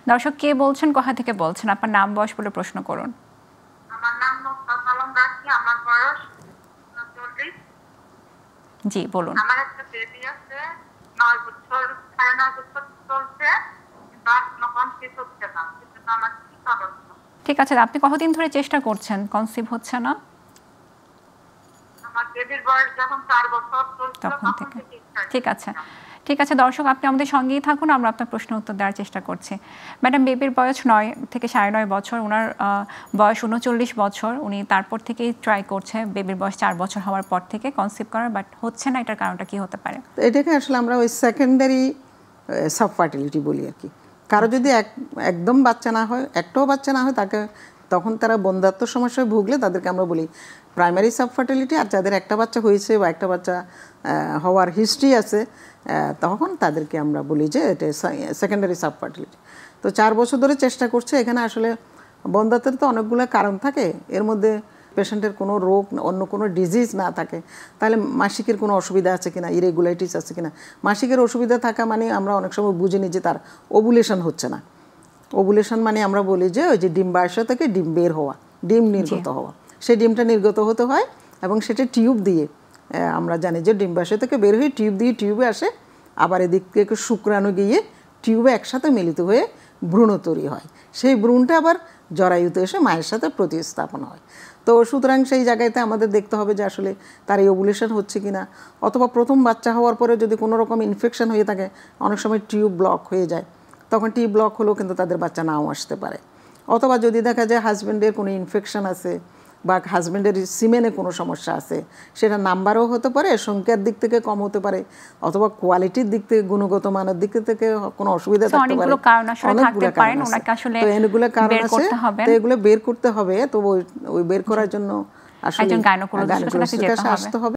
দর্শক কে বলছেন, কোথা থেকে বলছেন? আপনার নাম বয়স বলে প্রশ্ন করুন। আমার নাম মুস্তাফা আলম রাখি, আমার বয়স 39। জি বলুন। আমার একটা বেবি আছে, 9 বছর, 9.5 বছর চলছে, কিন্তু এখনো কনসিভ হচ্ছে না। কিন্তু আমার কি কারণ? ঠিক আছে, আপনি কতদিন ধরে চেষ্টা করছেন, কনসিভ হচ্ছে না? আমার বেবির বয়স যখন 4 বছর চলছিল তখন তখন থেকে। থেকে। ঠিক আছে, ঠিক আছে দর্শক, আপনি আমাদের সঙ্গেই থাকুন, আমরা আপনার প্রশ্ন উত্তর দেওয়ার চেষ্টা করছি। ম্যাডাম, বেবির বয়স 9 থেকে 9.5 বছর, ওনার বয়স 39 বছর। উনি তারপর থেকেই ট্রাই করছে বেবির বয়স 4 বছর হওয়ার পর থেকে কনসিভ করার, বাট হচ্ছে না। এটার কারণটা কি হতে পারে? এটাকে আসলে আমরা ওই সেকেন্ডারি সাবফার্টিলিটি বলি আর কি। কারো যদি একদম বাচ্চা না হয়, একটাও বাচ্চা না হয়, তাকে তখন তারা বন্ধ্যাত্ব সমস্যায় ভুগলে তাদেরকে আমরা বলি প্রাইমারি সাবফার্টিলিটি। আর যাদের একটা বাচ্চা হয়েছে বা একটা বাচ্চা হওয়ার হিস্ট্রি আছে, তখন তাদেরকে আমরা বলি যে এটা সেকেন্ডারি সাবফার্টিলিটি। তো 4 বছর ধরে চেষ্টা করছে। এখানে আসলে বন্ধ্যাত্বের তো অনেকগুলো কারণ থাকে, এর মধ্যে পেশেন্টের কোনো রোগ, অন্য কোনো ডিজিজ না থাকে, তাহলে মাসিকের কোনো অসুবিধা আছে কিনা, ইরেগুলারিটিস আছে কিনা। মাসিকের অসুবিধা থাকা মানে আমরা অনেক সময় বুঝে নিই যে তার ওভুলেশন হচ্ছে না। ওভুলেশন মানে আমরা বলি যে ওই যে ডিম্বাশয় থেকে ডিম বের হওয়া, ডিম নির্গত হওয়া। সেই ডিমটা নির্গত হতে হয় এবং সেটা টিউব দিয়ে, আমরা জানি যে ডিম্বাশয় থেকে বের হয়ে টিউব দিয়ে টিউবে আসে, আবার এদিক থেকে শুক্রাণু গিয়ে টিউবে একসাথে মিলিত হয়ে ভ্রূণ তৈরি হয়। সেই ভ্রূণটা আবার জরায়ুতে এসে মায়ের সাথে প্রতিস্থাপন হয়। তো সুতরাং সেই জায়গাতে আমাদের দেখতে হবে যে আসলে তার এই ওভুলেশন হচ্ছে কিনা, অথবা প্রথম বাচ্চা হওয়ার পরে যদি কোনো রকম ইনফেকশন হয়ে থাকে, অনেক সময় টিউব ব্লক হয়ে যায়, তখন টিউব ব্লক হলেও কিন্তু তাদের বাচ্চা নাও আসতে পারে। অথবা যদি দেখা যায় হাজব্যান্ডের কোনো ইনফেকশন আছে বা হাজব্যান্ডের সিমেনে কোনো সমস্যা আছে, সেটা নাম্বারও হতে পারে, সংখ্যার দিক থেকে কম হতে পারে, অথবা কোয়ালিটির দিক থেকে, গুণগত মানের দিক থেকে কোনো অসুবিধা থাকতে পারে। অনেকগুলো কারণ আসলে থাকতে পারে, ওনাকে আসলে তো এগুলো কারণ আছে, তো এগুলো বের করতে হবে। তো ওই বের করার জন্য আসলে একজন গাইনোকোলজিস্টের কাছে যেতে হবে।